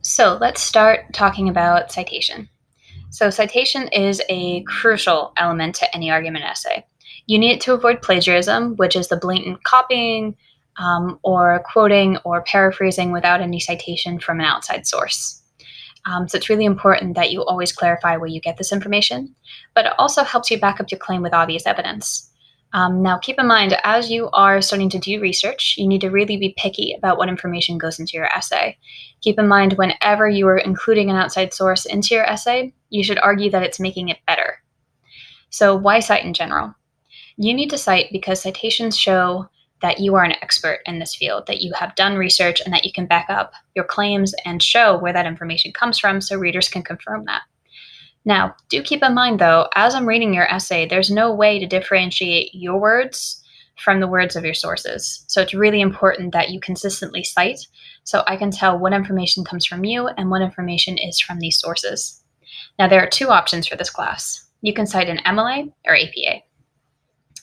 So let's start talking about citation. So citation is a crucial element to any argument essay. You need it to avoid plagiarism, which is the blatant copying or quoting or paraphrasing without any citation from an outside source. So it's really important that you always clarify where you get this information, but it also helps you back up your claim with obvious evidence. Now, keep in mind, as you are starting to do research, you need to really be picky about what information goes into your essay. Keep in mind, whenever you are including an outside source into your essay, you should argue that it's making it better. So why cite in general? You need to cite because citations show that you are an expert in this field, that you have done research, and that you can back up your claims and show where that information comes from so readers can confirm that. Now, do keep in mind, though, as I'm reading your essay, there's no way to differentiate your words from the words of your sources. So it's really important that you consistently cite so I can tell what information comes from you and what information is from these sources. Now, there are two options for this class. You can cite an MLA or APA.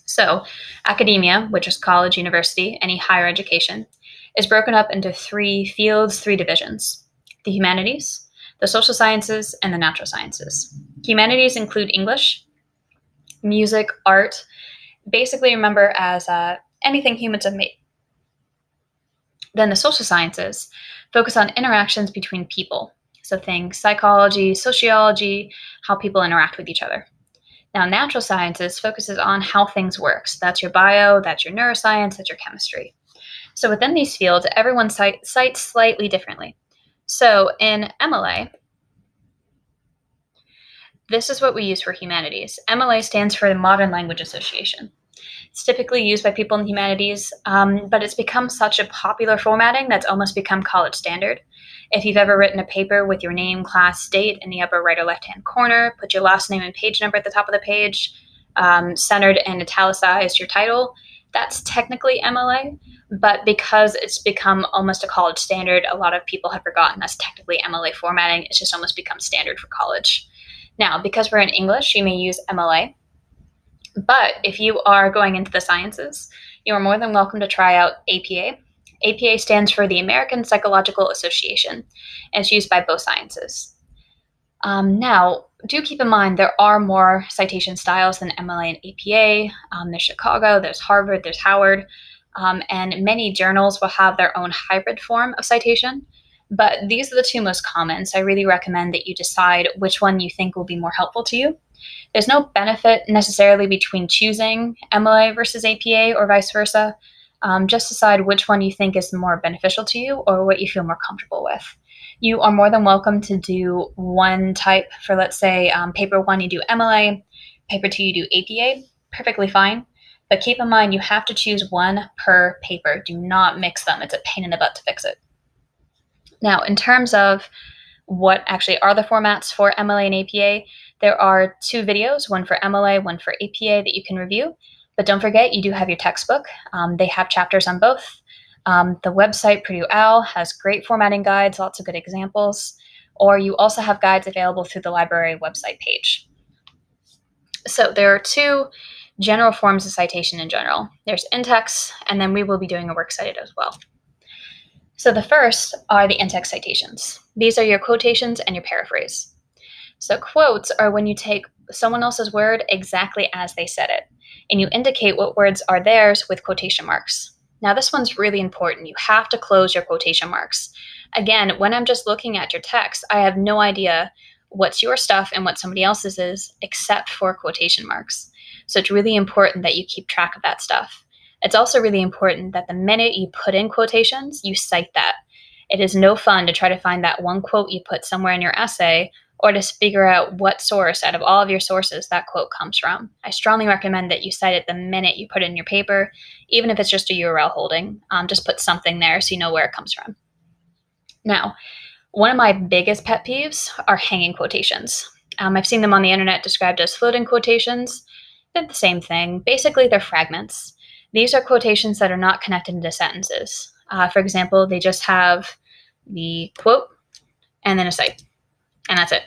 So academia, which is college, university, any higher education, is broken up into three fields, three divisions: the humanities, the social sciences, and the natural sciences. Humanities include English, music, art, basically remember as anything humans have made. Then the social sciences focus on interactions between people. So things psychology, sociology, how people interact with each other. Now, natural sciences focuses on how things work. So that's your bio, that's your neuroscience, that's your chemistry. So within these fields, everyone cites slightly differently. So in MLA, this is what we use for humanities. MLA stands for the Modern Language Association. It's typically used by people in humanities, but it's become such a popular formatting that's almost become college standard. If you've ever written a paper with your name, class, date in the upper right or left-hand corner, put your last name and page number at the top of the page, centered and italicized your title, that's technically MLA, but because it's become almost a college standard, a lot of people have forgotten that's technically MLA formatting. It's just almost become standard for college. Now, because we're in English, you may use MLA, but if you are going into the sciences, you are more than welcome to try out APA. APA stands for the American Psychological Association, and it's used by both sciences. Now, do keep in mind there are more citation styles than MLA and APA. There's Chicago, there's Harvard, there's Howard, and many journals will have their own hybrid form of citation. But these are the two most common, so I really recommend that you decide which one you think will be more helpful to you. There's no benefit necessarily between choosing MLA versus APA or vice versa. Just decide which one you think is more beneficial to you or what you feel more comfortable with. You are more than welcome to do one type for, let's say, paper one, you do MLA, paper two, you do APA, perfectly fine. But keep in mind, you have to choose one per paper. Do not mix them. It's a pain in the butt to fix it. Now, in terms of what actually are the formats for MLA and APA, there are two videos, one for MLA, one for APA that you can review. But don't forget, you do have your textbook. They have chapters on both. The website, Purdue OWL, has great formatting guides, lots of good examples. Or you also have guides available through the library website page. So there are two general forms of citation in general. There's in-text, and then we will be doing a works cited as well. So the first are the in-text citations. These are your quotations and your paraphrase. So quotes are when you take someone else's word exactly as they said it, and you indicate what words are theirs with quotation marks. Now this one's really important. You have to close your quotation marks. Again, when I'm just looking at your text, I have no idea what's your stuff and what somebody else's is except for quotation marks. So it's really important that you keep track of that stuff. It's also really important that the minute you put in quotations, you cite that. It is no fun to try to find that one quote you put somewhere in your essay or to figure out what source out of all of your sources that quote comes from. I strongly recommend that you cite it the minute you put it in your paper, even if it's just a URL holding. Just put something there so you know where it comes from. Now, one of my biggest pet peeves are hanging quotations. I've seen them on the internet described as floating quotations. They're the same thing. Basically, they're fragments. These are quotations that are not connected into sentences. For example, they just have the quote and then a cite, and that's it.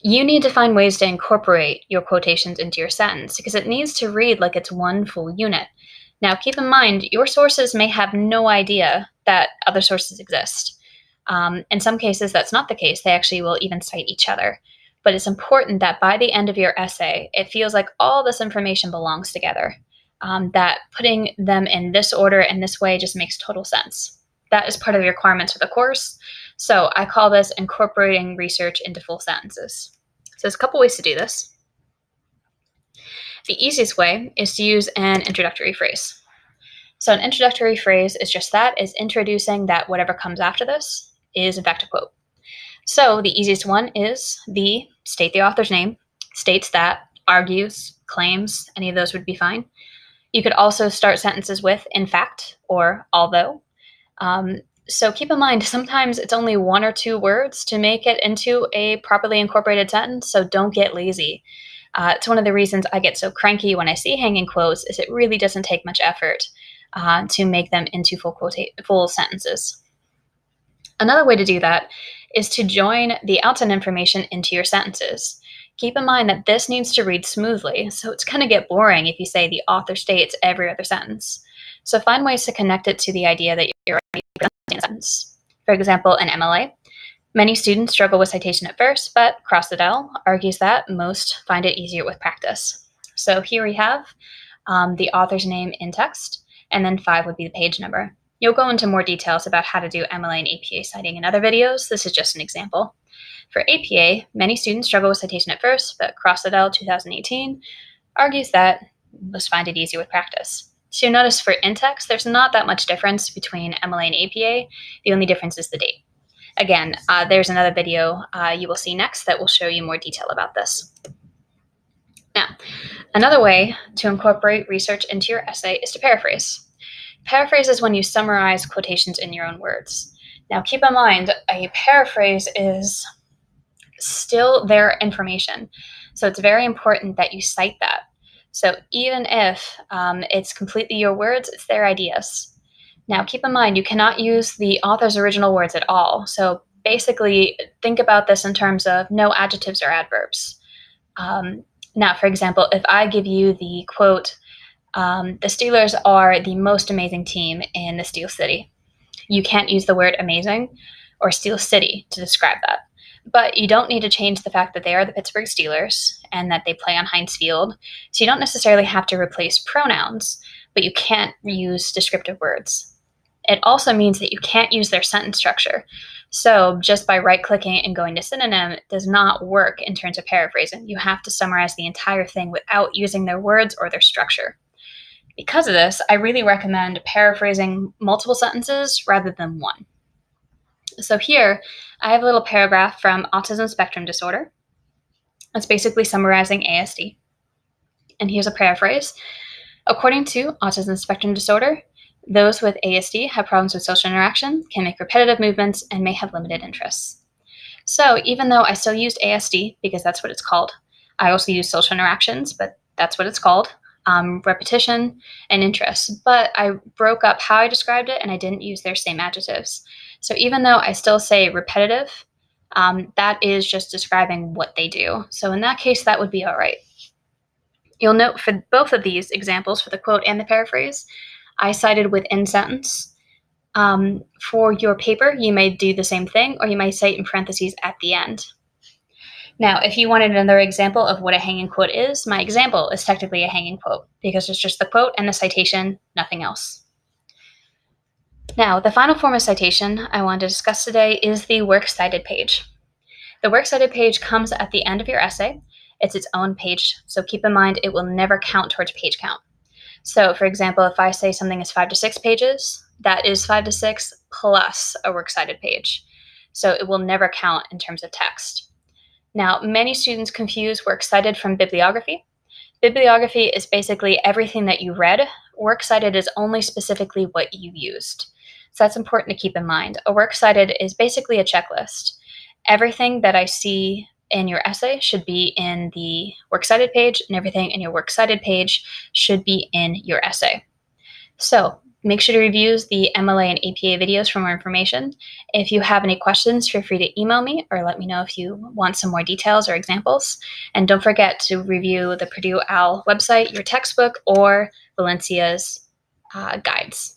You need to find ways to incorporate your quotations into your sentence because it needs to read like it's one full unit. Now, keep in mind, your sources may have no idea that other sources exist. In some cases, that's not the case. They actually will even cite each other. But it's important that by the end of your essay, it feels like all this information belongs together, that putting them in this order and this way just makes total sense. That is part of the requirements for the course. So I call this incorporating research into full sentences. So there's a couple ways to do this. The easiest way is to use an introductory phrase. So an introductory phrase is just that, is introducing that whatever comes after this is in fact a quote. So the easiest one is the state the author's name, states that, argues, claims, any of those would be fine. You could also start sentences with in fact or although. So keep in mind, sometimes it's only one or two words to make it into a properly incorporated sentence, so don't get lazy. It's one of the reasons I get so cranky when I see hanging quotes, is it really doesn't take much effort to make them into full sentences. Another way to do that is to join the outline information into your sentences. Keep in mind that this needs to read smoothly, so it's going to get boring if you say the author states every other sentence. So find ways to connect it to the idea that you're already presenting in a sentence. For example, in MLA, many students struggle with citation at first, but Crossadell argues that most find it easier with practice. So here we have the author's name in text, and then 5 would be the page number. You'll go into more details about how to do MLA and APA citing in other videos. This is just an example. For APA, many students struggle with citation at first, but Crossadell 2018 argues that most find it easier with practice. So you'll notice for in-text, there's not that much difference between MLA and APA. The only difference is the date. Again, there's another video you will see next that will show you more detail about this. Now, another way to incorporate research into your essay is to paraphrase. Paraphrase is when you summarize quotations in your own words. Now, keep in mind, a paraphrase is still their information. So it's very important that you cite that. So even if it's completely your words, it's their ideas. Now, keep in mind, you cannot use the author's original words at all. So basically, think about this in terms of no adjectives or adverbs. Now, for example, if I give you the quote, the Steelers are the most amazing team in the Steel City, you can't use the word amazing or Steel City to describe that. But you don't need to change the fact that they are the Pittsburgh Steelers and that they play on Heinz Field. So you don't necessarily have to replace pronouns, but you can't use descriptive words. It also means that you can't use their sentence structure. So just by right-clicking and going to synonym, it does not work in terms of paraphrasing. You have to summarize the entire thing without using their words or their structure. Because of this, I really recommend paraphrasing multiple sentences rather than one. So here, I have a little paragraph from Autism Spectrum Disorder. It's basically summarizing ASD. And here's a paraphrase. According to Autism Spectrum Disorder, those with ASD have problems with social interaction, can make repetitive movements, and may have limited interests. So even though I still used ASD, because that's what it's called, I also use social interactions, but that's what it's called, repetition and interest. But I broke up how I described it, and I didn't use their same adjectives. So even though I still say repetitive, that is just describing what they do. So in that case, that would be all right. You'll note for both of these examples, for the quote and the paraphrase, I cited within sentence. For your paper, you may do the same thing, or you may cite in parentheses at the end. Now, if you wanted another example of what a hanging quote is, my example is technically a hanging quote because it's just the quote and the citation, nothing else. Now, the final form of citation I want to discuss today is the works cited page. The works cited page comes at the end of your essay. It's its own page, so keep in mind it will never count towards page count. So, for example, if I say something is 5 to 6 pages, that is 5 to 6 plus a works cited page. So it will never count in terms of text. Now, many students confuse works cited from bibliography. Bibliography is basically everything that you read. Works cited is only specifically what you used. So that's important to keep in mind. A works cited is basically a checklist. Everything that I see in your essay should be in the works cited page, and everything in your works cited page should be in your essay. So make sure to review the MLA and APA videos for more information. If you have any questions, feel free to email me or let me know if you want some more details or examples. And don't forget to review the Purdue OWL website, your textbook, or Valencia's guides.